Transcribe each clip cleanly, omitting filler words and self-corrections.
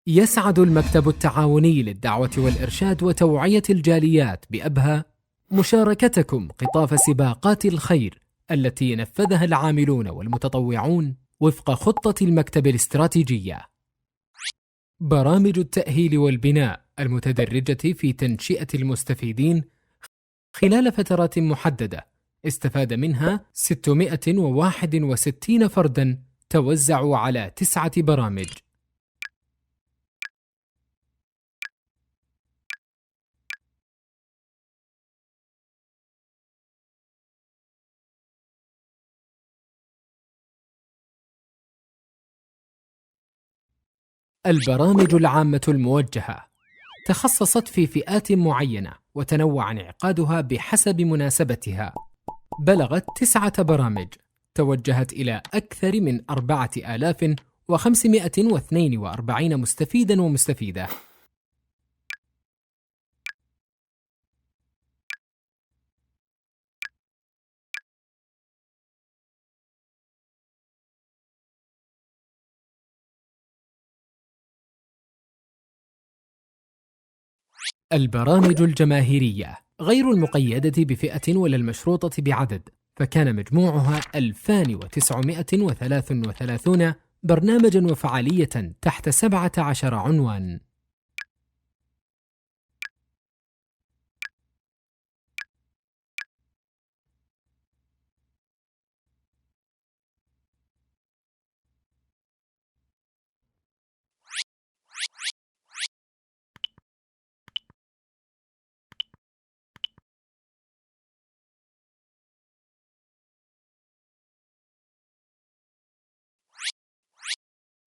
يسعد المكتب التعاوني للدعوة والإرشاد وتوعية الجاليات بأبها مشاركتكم قطاف سباقات الخير التي نفذها العاملون والمتطوعون وفق خطة المكتب الاستراتيجية. برامج التأهيل والبناء المتدرجة في تنشئة المستفيدين خلال فترات محددة استفاد منها 661 فرداً توزعوا على 9 برامج. البرامج العامة الموجهة تخصصت في فئات معينة وتنوع انعقادها بحسب مناسبتها. بلغت 9 برامج توجهت إلى أكثر من 4542 مستفيدا ومستفيدة. البرامج الجماهيرية غير المقيدة بفئة ولا المشروطة بعدد، فكان مجموعها 2933 برنامجا وفعالية تحت 17 عنوان.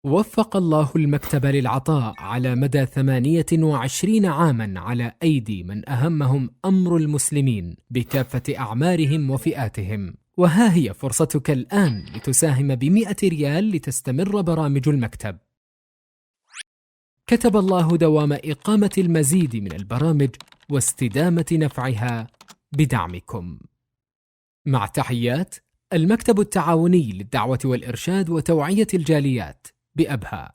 وفق الله المكتب للعطاء على مدى 28 عاماً على أيدي من أهمهم أمر المسلمين بكافة أعمارهم وفئاتهم. وها هي فرصتك الآن لتساهم ب100 ريال لتستمر برامج المكتب. كتب الله دوام إقامة المزيد من البرامج واستدامة نفعها بدعمكم. مع تحيات المكتب التعاوني للدعوة والإرشاد وتوعية الجاليات بأبها.